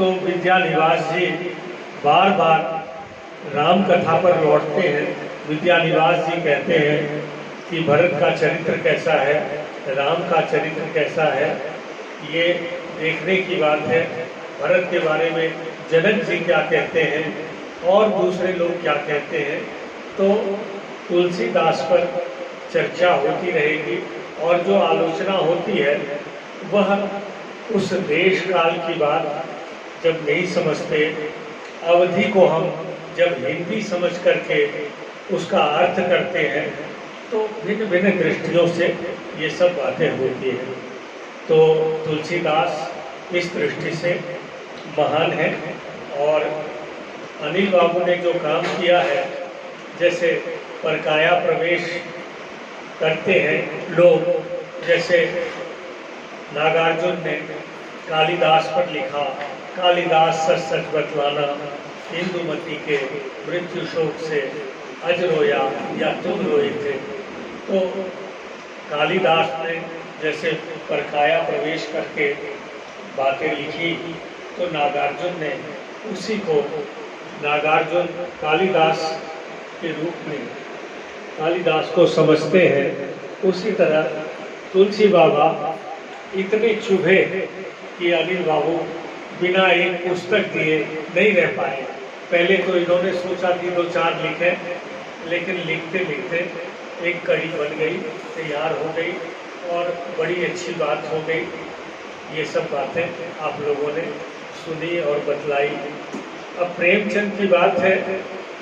तो विद्यानिवास जी बार बार राम कथा पर लौटते हैं। विद्यानिवास जी कहते हैं कि भरत का चरित्र कैसा है, राम का चरित्र कैसा है, ये देखने की बात है। भरत के बारे में जनक जी क्या कहते हैं और दूसरे लोग क्या कहते हैं, तो तुलसीदास पर चर्चा होती रहेगी। और जो आलोचना होती है वह उस देश काल की बात जब नहीं समझते, अवधि को हम जब हिंदी समझ करके उसका अर्थ करते हैं तो भिन्न भिन्न दृष्टियों से ये सब बातें होती हैं। तो तुलसीदास इस दृष्टि से महान है। और अनिल बाबू ने जो काम किया है, जैसे परकाया प्रवेश करते हैं लोग, जैसे नागार्जुन ने कालिदास पर लिखा, कालिदास सच सच बतलाना, इंदुमती के मृत्यु शोक से अज रोया या तुम रोए थे। तो कालिदास ने जैसे परकाया प्रवेश करके बातें लिखी, तो नागार्जुन ने उसी को, नागार्जुन कालिदास के रूप में कालिदास को समझते हैं। उसी तरह तुलसी बाबा इतने चुभे कि अनिल बाबू बिना एक पुस्तक दिए नहीं रह पाए। पहले तो इन्होंने सोचा कि 2-4 लिखें, लेकिन लिखते लिखते एक कड़ी बन गई, तैयार हो गई और बड़ी अच्छी बात हो गई। ये सब बातें आप लोगों ने सुनी और बतलाई। अब प्रेमचंद की बात है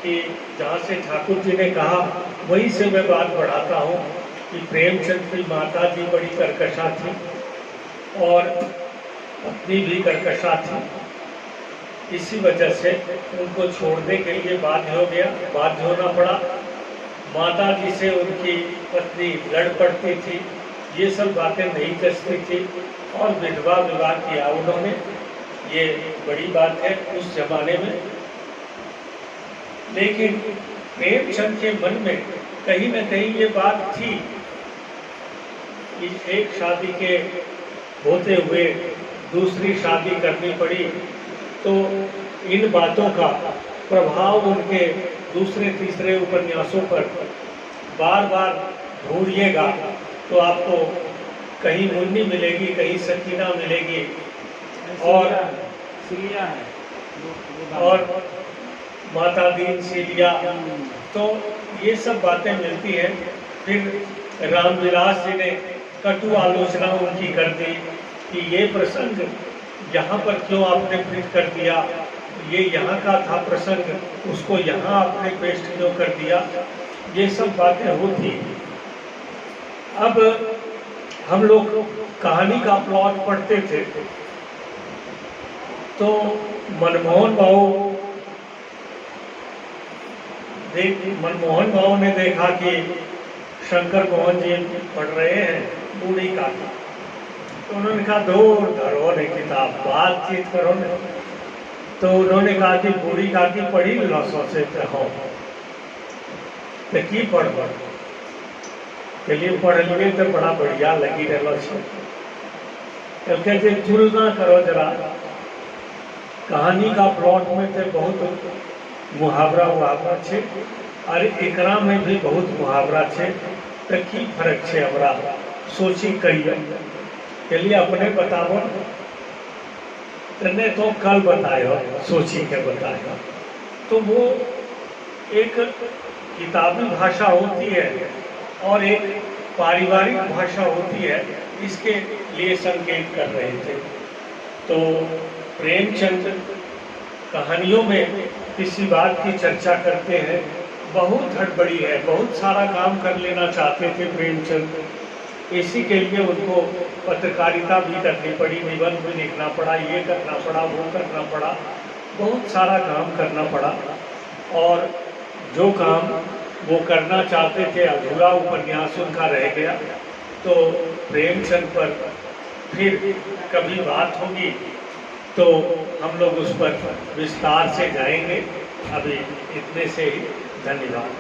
कि जहाँ से ठाकुर जी ने कहा वहीं से मैं बात बढ़ाता हूँ कि प्रेमचंद की माता जी बड़ी कर्कशा थी और पत्नी भी कर्कशा थी। इसी वजह से उनको छोड़ने के लिए बाध्य होना पड़ा। माता जी से उनकी पत्नी लड़ पड़ती थी, ये सब बातें नहीं जचती थी और विधवा विवाह किया उन्होंने। ये बड़ी बात है उस जमाने में। लेकिन प्रेमचंद के मन में कहीं न कहीं ये बात थी कि एक शादी के होते हुए दूसरी शादी करनी पड़ी, तो इन बातों का प्रभाव उनके दूसरे तीसरे उपन्यासों पर बार बार ढूंढिएगा तो आपको कहीं मुन्नी मिलेगी, कहीं सकीना मिलेगी और माता दीन सीलिया, तो ये सब बातें मिलती हैं। फिर रामविलास जी ने कटु आलोचना उनकी कर दी कि ये प्रसंग यहाँ पर क्यों आपने फिट कर दिया, ये यहाँ का था प्रसंग, उसको यहाँ आपने पेस्ट क्यों कर दिया। ये सब बातें होती। अब हम लोग कहानी का प्लॉट पढ़ते थे तो मनमोहन बाबू ने देखा कि शंकर मोहन जी पढ़ रहे हैं बूढ़ी काकी, तो उन्होंने कहा दूर धरो ने किताब, बातचीत करो ने। तो उन्होंने कहा कि बूढ़ी काकी पढ़ी लो सोचे हो तो की पढ़ पढ़ लिए तो बड़ा बढ़िया लगी रहो छो। क्योंकि तुलना करो जरा, कहानी का प्लॉट में तो बहुत मुहावरा छे और एकरा में भी बहुत मुहावरा छे, तो की फर्क छे हमरा सोची करिए। के लिए अपने बताओ तने तो कल बतायो, सोची के बतायो। तो वो एक किताबी भाषा होती है और एक पारिवारिक भाषा होती है, इसके लिए संकेत कर रहे थे। तो प्रेमचंद कहानियों में किसी बात की चर्चा करते हैं, बहुत हड़बड़ी है, बहुत सारा काम कर लेना चाहते थे प्रेमचंद। इसी के लिए उनको पत्रकारिता भी करनी पड़ी, निबंध भी लिखना पड़ा, ये करना पड़ा, वो करना पड़ा, बहुत सारा काम करना पड़ा। और जो काम वो करना चाहते थे अधूरा उपन्यास उनका रह गया। तो प्रेमचंद पर फिर कभी बात होगी तो हम लोग उस पर विस्तार से जाएंगे। अभी इतने से ही, धन्यवाद।